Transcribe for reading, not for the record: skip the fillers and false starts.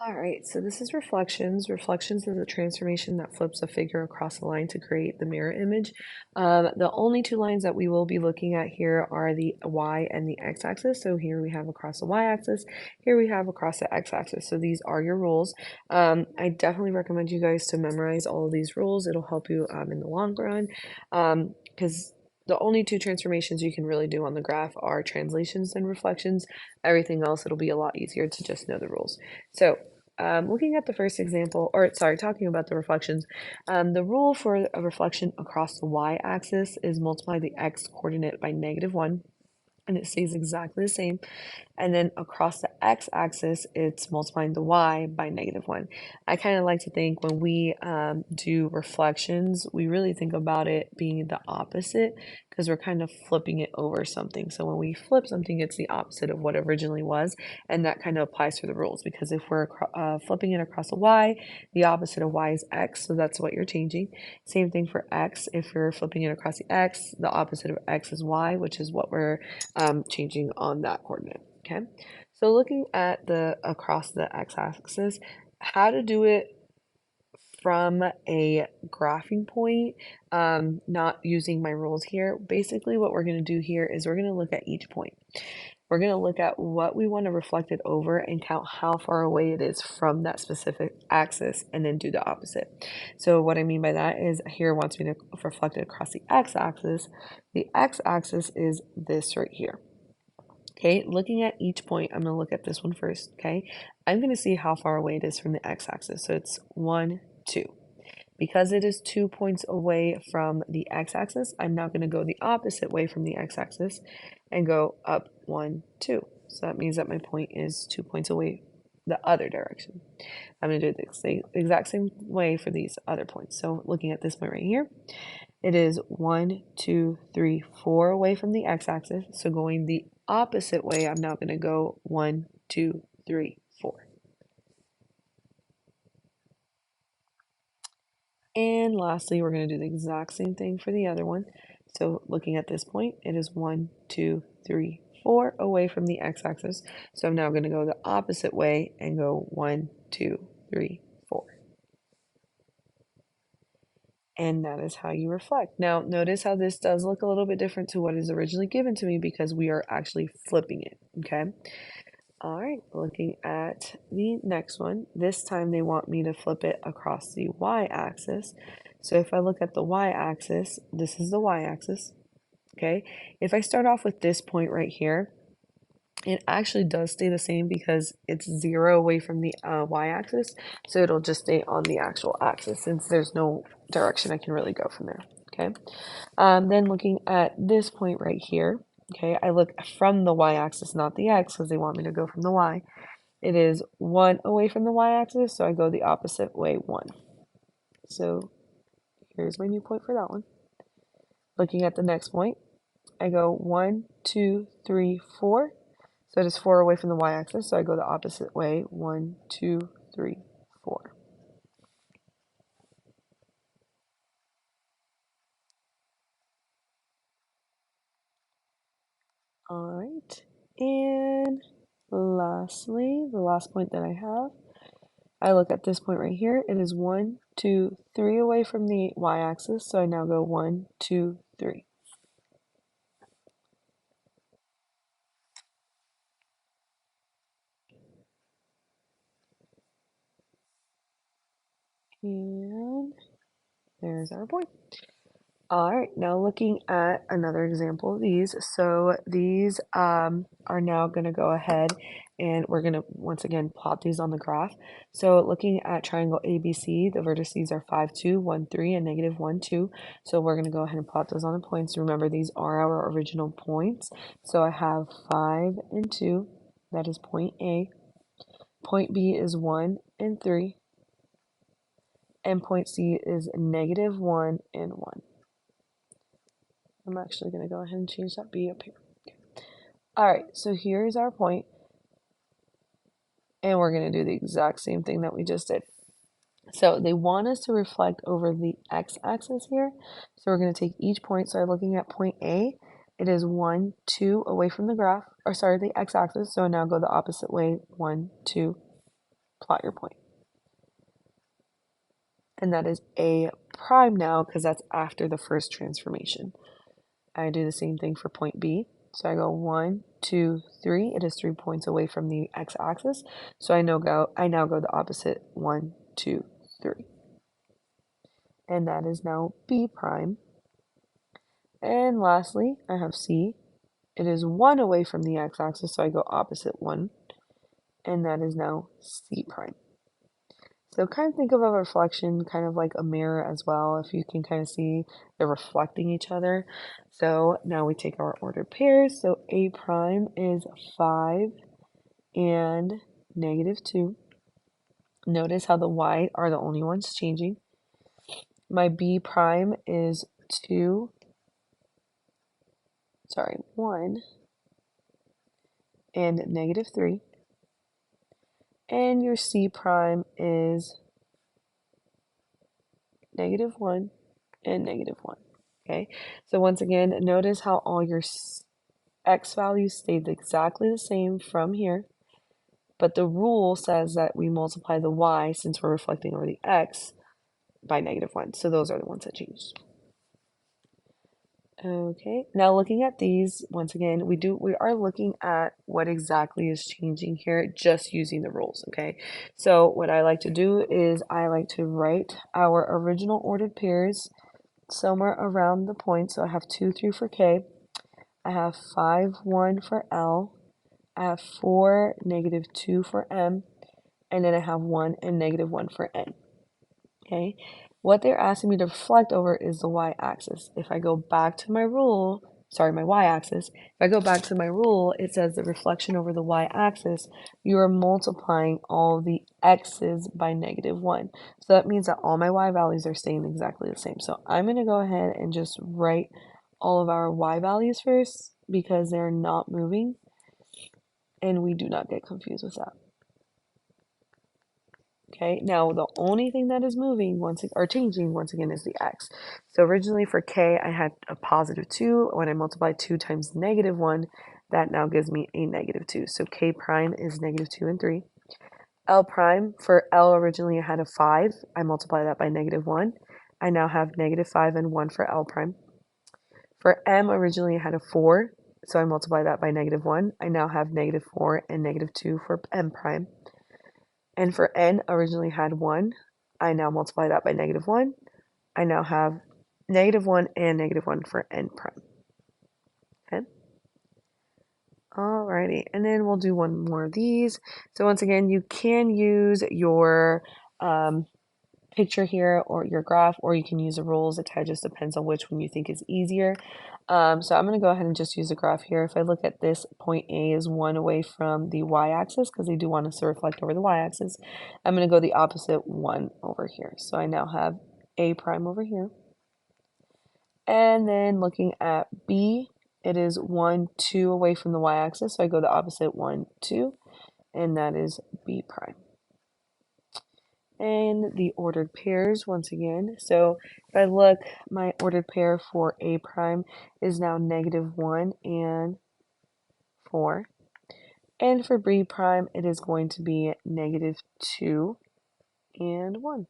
All right, so this is reflections. Reflections is a transformation that flips a figure across a line to create the mirror image. The only two lines that we will be looking at here are the y and the x-axis. So here we have across the y-axis, here we have across the x-axis. So these are your rules. I definitely recommend you guys to memorize all of these rules. It'll help you in the long run because the only two transformations you can really do on the graph are translations and reflections. Everything else, it'll be a lot easier to just know the rules. So looking at the first example, or sorry, talking about the reflections, the rule for a reflection across the y-axis is multiply the x coordinate by -1, and it stays exactly the same. And then across the x-axis, it's multiplying the y by -1. I kind of like to think when we do reflections, we really think about it being the opposite because we're kind of flipping it over something. So when we flip something, it's the opposite of what it originally was, and that kind of applies to the rules because if we're flipping it across a y, the opposite of y is x, so that's what you're changing. Same thing for x. If you're flipping it across the x, the opposite of x is y, which is what we're changing on that coordinate. Okay, so looking at the across the x-axis, how to do it from a graphing point, not using my rules here. Basically, what we're going to do here is we're going to look at each point. We're going to look at what we want to reflect it over and count how far away it is from that specific axis and then do the opposite. So what I mean by that is here wants me to reflect it across the x-axis. The x-axis is this right here. Okay, looking at each point, I'm going to look at this one first, okay? I'm going to see how far away it is from the x-axis. So it's 1, 2. Because it is 2 points away from the x-axis, I'm now going to go the opposite way from the x-axis and go up 1, 2. So that means that my point is 2 points away the other direction. I'm going to do it the exact same way for these other points. So looking at this point right here, it is 1, 2, 3, 4 away from the x-axis. So going the opposite way, I'm now going to go 1, 2, 3, 4. And lastly, we're going to do the exact same thing for the other one. So looking at this point, it is 1, 2, 3, 4 away from the x-axis. So I'm now going to go the opposite way and go 1, 2, 3, 4. And that is how you reflect. Now, notice how this does look a little bit different to what is originally given to me because we are actually flipping it, okay? All right, looking at the next one. This time they want me to flip it across the y-axis. So if I look at the y-axis, this is the y-axis, okay? If I start off with this point right here, it actually does stay the same because it's 0 away from the y-axis, so it'll just stay on the actual axis since there's no direction I can really go from there, okay? Then looking at this point right here, okay, I look from the y-axis, not the x, because they want me to go from the y. It is 1 away from the y-axis, so I go the opposite way, 1. So here's my new point for that one. Looking at the next point, I go 1, 2, 3, 4. So it is 4 away from the y-axis, so I go the opposite way, 1, 2, 3, 4. All right, and lastly, the last point that I have, I look at this point right here. It is 1, 2, 3 away from the y-axis, so I now go 1, 2, 3. And there's our point. All right, now looking at another example of these. So these are now going to go ahead and we're going to once again plot these on the graph. So looking at triangle ABC, the vertices are 5, 2, 1, 3, and -1, 2. So we're going to go ahead and plot those on the points. Remember, these are our original points. So I have 5 and 2, that is point A. Point B is 1 and 3. And point C is -1 and 1. I'm actually going to go ahead and change that B up here. All right, so here's our point, and we're going to do the exact same thing that we just did. So they want us to reflect over the x-axis here. So we're going to take each point. So I'm looking at point A. It is 1, 2 away from the graph, or sorry, the x-axis. So I now go the opposite way, 1, 2. plot your point. And that is A prime now because that's after the first transformation. I do the same thing for point B. So I go 1, 2, 3. It is 3 points away from the x-axis. So I now go the opposite 1, 2, 3. And that is now B prime. And lastly, I have C. It is 1 away from the x-axis, so I go opposite 1. And that is now C prime. So kind of think of a reflection kind of like a mirror as well, if you can kind of see they're reflecting each other. So now we take our ordered pairs. So A prime is 5 and -2. Notice how the y are the only ones changing. My B prime is 1 and -3. And your C prime is -1 and -1. Okay, so once again, notice how all your x values stayed exactly the same from here, but the rule says that we multiply the y, since we're reflecting over the x, by -1. So those are the ones that changed. Okay, now looking at these, once again, we are looking at what exactly is changing here just using the rules, okay? So what I like to do is I like to write our original ordered pairs somewhere around the point. So I have 2, 3 for K. I have 5, 1 for L. I have 4, -2 for M. And then I have 1 and -1 for N. Okay, what they're asking me to reflect over is the y-axis. If I go back to my rule, sorry, my y-axis, if I go back to my rule, it says the reflection over the y-axis, you are multiplying all the x's by -1. So that means that all my y values are staying exactly the same. So I'm going to go ahead and just write all of our y values first because they're not moving, and we do not get confused with that. Okay, now the only thing that is moving or changing once again is the x. So originally for k, I had a +2. When I multiply 2 times -1, that now gives me a -2. So k prime is -2 and 3. L prime, for L originally I had a 5. I multiply that by -1. I now have -5 and 1 for L prime. For M originally I had a 4. So I multiply that by -1. I now have -4 and -2 for M prime. And for n, originally had 1. I now multiply that by -1. I now have -1 and -1 for n prime. Okay. Alrighty, and then we'll do one more of these. So once again, you can use your picture here or your graph, or you can use the rules. It just depends on which one you think is easier. So I'm going to go ahead and just use a graph here. If I look at this, point A is 1 away from the y-axis because they do want us to reflect over the y-axis. I'm going to go the opposite 1 over here. So I now have A prime over here. And then looking at B, it is 1, 2 away from the y-axis. So I go the opposite 1, 2, and that is B prime. And the ordered pairs once again. So if I look, my ordered pair for A prime is now -1 and 4. And for B prime, it is going to be -2 and 1.